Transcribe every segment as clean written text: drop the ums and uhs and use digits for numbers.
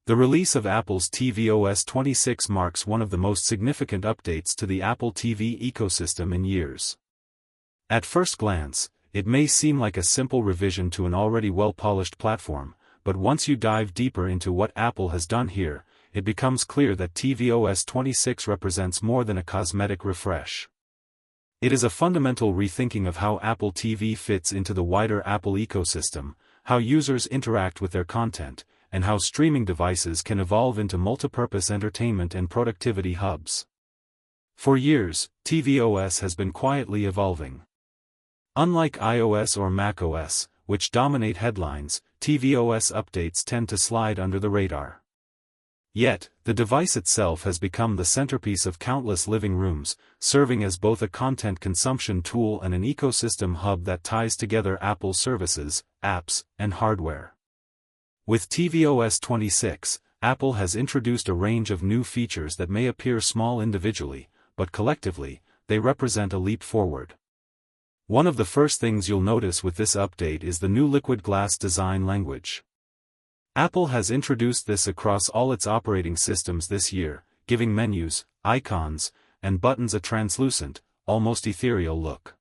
The release of Apple's tvOS 26 marks one of the most significant updates to the Apple TV ecosystem in years. At first glance, it may seem like a simple revision to an already well-polished platform, but once you dive deeper into what Apple has done here, it becomes clear that tvOS 26 represents more than a cosmetic refresh. It is a fundamental rethinking of how Apple TV fits into the wider Apple ecosystem, how users interact with their content, and how streaming devices can evolve into multipurpose entertainment and productivity hubs. For years, tvOS has been quietly evolving. Unlike iOS or macOS, which dominate headlines, tvOS updates tend to slide under the radar. Yet, the device itself has become the centerpiece of countless living rooms, serving as both a content consumption tool and an ecosystem hub that ties together Apple services, apps, and hardware. With tvOS 26, Apple has introduced a range of new features that may appear small individually, but collectively, they represent a leap forward. One of the first things you'll notice with this update is the new liquid glass design language. Apple has introduced this across all its operating systems this year, giving menus, icons, and buttons a translucent, almost ethereal look.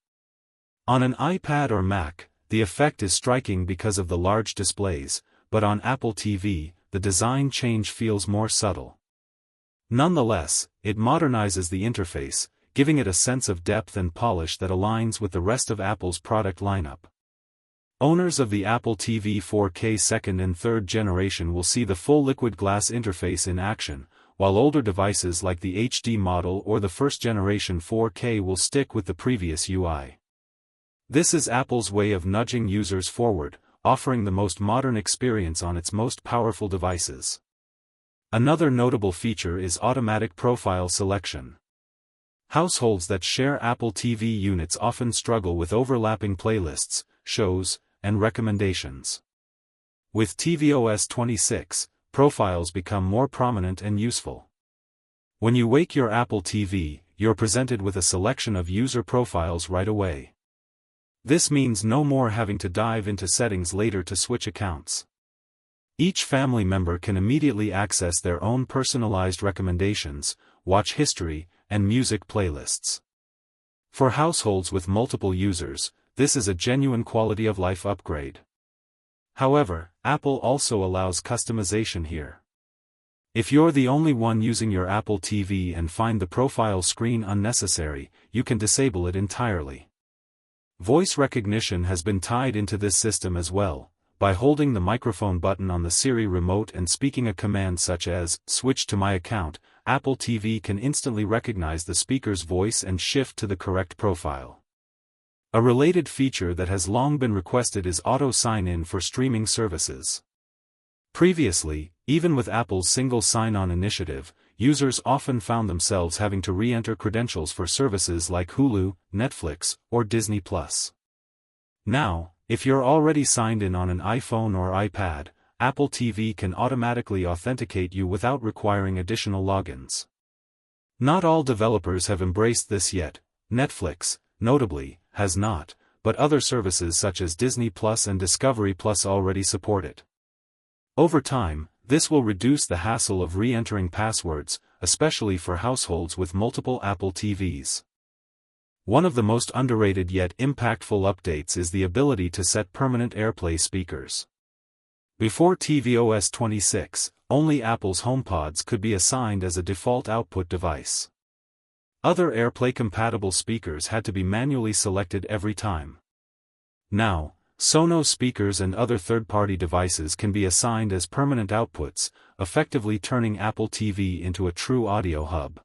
On an iPad or Mac, the effect is striking because of the large displays, but on Apple TV, the design change feels more subtle. Nonetheless, it modernizes the interface, giving it a sense of depth and polish that aligns with the rest of Apple's product lineup. Owners of the Apple TV 4K second and third generation will see the full liquid glass interface in action, while older devices like the HD model or the first generation 4K will stick with the previous UI. This is Apple's way of nudging users forward, offering the most modern experience on its most powerful devices. Another notable feature is automatic profile selection. Households that share Apple TV units often struggle with overlapping playlists, shows, and recommendations. With tvOS 26, profiles become more prominent and useful. When you wake your Apple TV, you're presented with a selection of user profiles right away. This means no more having to dive into settings later to switch accounts. Each family member can immediately access their own personalized recommendations, watch history, and music playlists. For households with multiple users, this is a genuine quality-of-life upgrade. However, Apple also allows customization here. If you're the only one using your Apple TV and find the profile screen unnecessary, you can disable it entirely. Voice recognition has been tied into this system as well. By holding the microphone button on the Siri remote and speaking a command such as, "Switch to my account," Apple TV can instantly recognize the speaker's voice and shift to the correct profile. A related feature that has long been requested is auto sign-in for streaming services. Previously, even with Apple's single sign-on initiative, users often found themselves having to re-enter credentials for services like Hulu, Netflix, or Disney+. Now, if you're already signed in on an iPhone or iPad, Apple TV can automatically authenticate you without requiring additional logins. Not all developers have embraced this yet. Netflix, notably, has not, but other services such as Disney+ and Discovery+ already support it. Over time, this will reduce the hassle of re-entering passwords, especially for households with multiple Apple TVs. One of the most underrated yet impactful updates is the ability to set permanent AirPlay speakers. Before tvOS 26, only Apple's HomePods could be assigned as a default output device. Other AirPlay-compatible speakers had to be manually selected every time. Now, Sonos speakers and other third-party devices can be assigned as permanent outputs, effectively turning Apple TV into a true audio hub.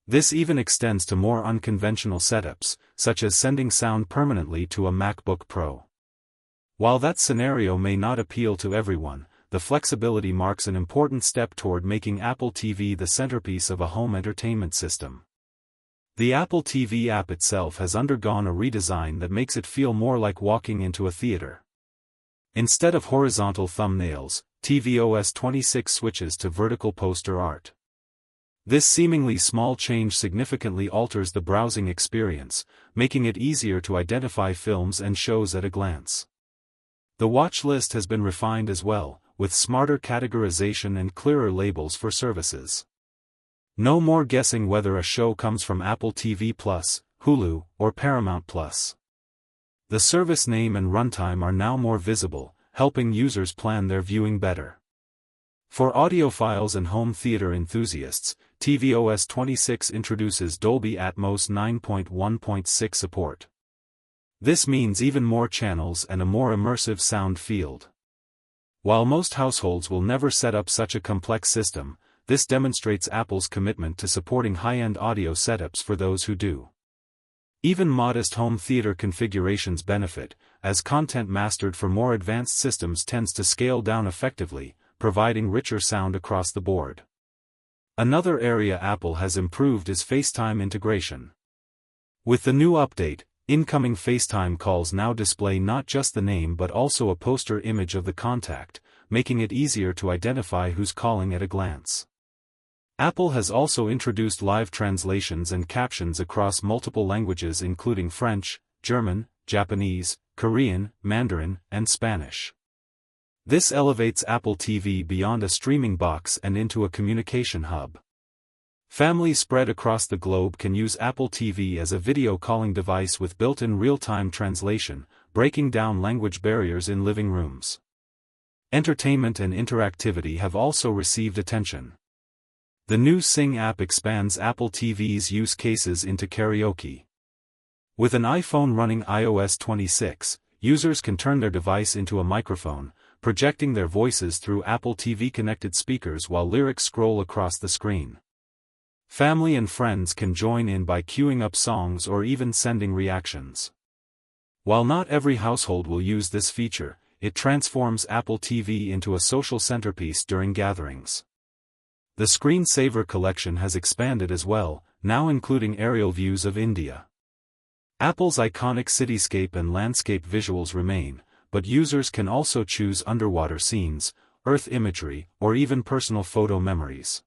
This even extends to more unconventional setups, such as sending sound permanently to a MacBook Pro. While that scenario may not appeal to everyone, the flexibility marks an important step toward making Apple TV the centerpiece of a home entertainment system. The Apple TV app itself has undergone a redesign that makes it feel more like walking into a theater. Instead of horizontal thumbnails, tvOS 26 switches to vertical poster art. This seemingly small change significantly alters the browsing experience, making it easier to identify films and shows at a glance. The watch list has been refined as well, with smarter categorization and clearer labels for services. No more guessing whether a show comes from Apple TV Plus, Hulu, or Paramount Plus. The service name and runtime are now more visible, helping users plan their viewing better. For audiophiles and home theater enthusiasts, tvOS 26 introduces Dolby Atmos 9.1.6 support. This means even more channels and a more immersive sound field. While most households will never set up such a complex system, this demonstrates Apple's commitment to supporting high-end audio setups for those who do. Even modest home theater configurations benefit, as content mastered for more advanced systems tends to scale down effectively, providing richer sound across the board. Another area Apple has improved is FaceTime integration. With the new update, incoming FaceTime calls now display not just the name but also a poster image of the contact, making it easier to identify who's calling at a glance. Apple has also introduced live translations and captions across multiple languages including French, German, Japanese, Korean, Mandarin, and Spanish. This elevates Apple TV beyond a streaming box and into a communication hub. Families spread across the globe can use Apple TV as a video calling device with built-in real-time translation, breaking down language barriers in living rooms. Entertainment and interactivity have also received attention. The new Sing app expands Apple TV's use cases into karaoke. With an iPhone running iOS 26, users can turn their device into a microphone, projecting their voices through Apple TV connected speakers while lyrics scroll across the screen. Family and friends can join in by queuing up songs or even sending reactions. While not every household will use this feature, it transforms Apple TV into a social centerpiece during gatherings. The screensaver collection has expanded as well, now including aerial views of India. Apple's iconic cityscape and landscape visuals remain, but users can also choose underwater scenes, Earth imagery, or even personal photo memories.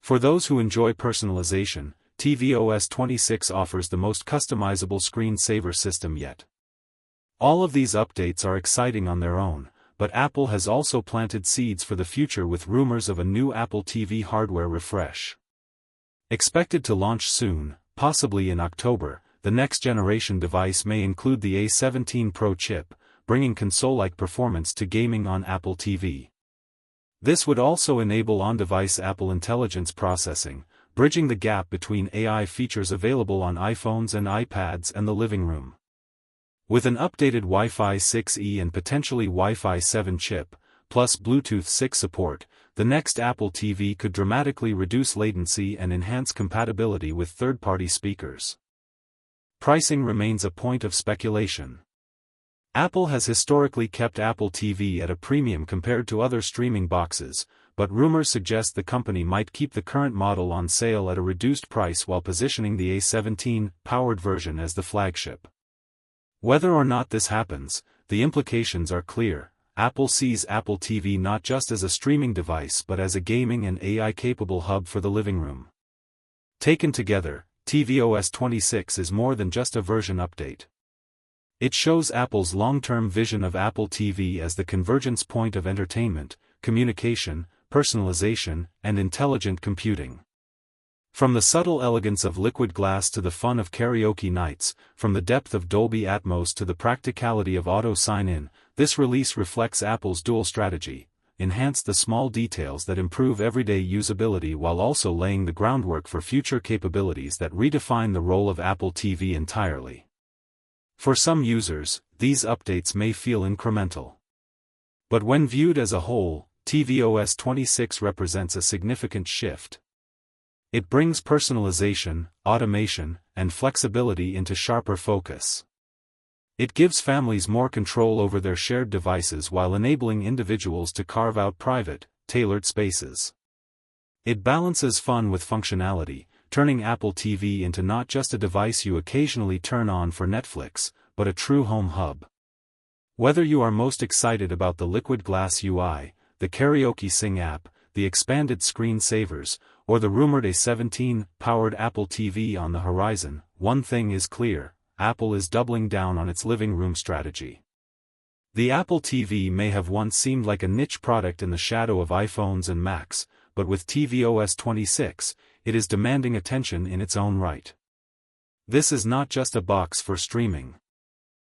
For those who enjoy personalization, tvOS 26 offers the most customizable screensaver system yet. All of these updates are exciting on their own, but Apple has also planted seeds for the future with rumors of a new Apple TV hardware refresh. Expected to launch soon, possibly in October, the next-generation device may include the A17 Pro chip, bringing console-like performance to gaming on Apple TV. This would also enable on-device Apple Intelligence processing, bridging the gap between AI features available on iPhones and iPads and the living room. With an updated Wi-Fi 6E and potentially Wi-Fi 7 chip, plus Bluetooth 6 support, the next Apple TV could dramatically reduce latency and enhance compatibility with third-party speakers. Pricing remains a point of speculation. Apple has historically kept Apple TV at a premium compared to other streaming boxes, but rumors suggest the company might keep the current model on sale at a reduced price while positioning the A17-powered version as the flagship. Whether or not this happens, the implications are clear. Apple sees Apple TV not just as a streaming device but as a gaming and AI-capable hub for the living room. Taken together, tvOS 26 is more than just a version update. It shows Apple's long-term vision of Apple TV as the convergence point of entertainment, communication, personalization, and intelligent computing. From the subtle elegance of liquid glass to the fun of karaoke nights, from the depth of Dolby Atmos to the practicality of auto sign-in, this release reflects Apple's dual strategy: enhance the small details that improve everyday usability while also laying the groundwork for future capabilities that redefine the role of Apple TV entirely. For some users, these updates may feel incremental. But when viewed as a whole, tvOS 26 represents a significant shift. It brings personalization, automation, and flexibility into sharper focus. It gives families more control over their shared devices while enabling individuals to carve out private, tailored spaces. It balances fun with functionality, turning Apple TV into not just a device you occasionally turn on for Netflix, but a true home hub. Whether you are most excited about the liquid glass UI, the karaoke Sing app, the expanded screensavers, or the rumored A17-powered Apple TV on the horizon, one thing is clear: Apple is doubling down on its living room strategy. The Apple TV may have once seemed like a niche product in the shadow of iPhones and Macs, but with tvOS 26, it is demanding attention in its own right. This is not just a box for streaming.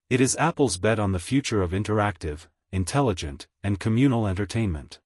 It is Apple's bet on the future of interactive, intelligent, and communal entertainment.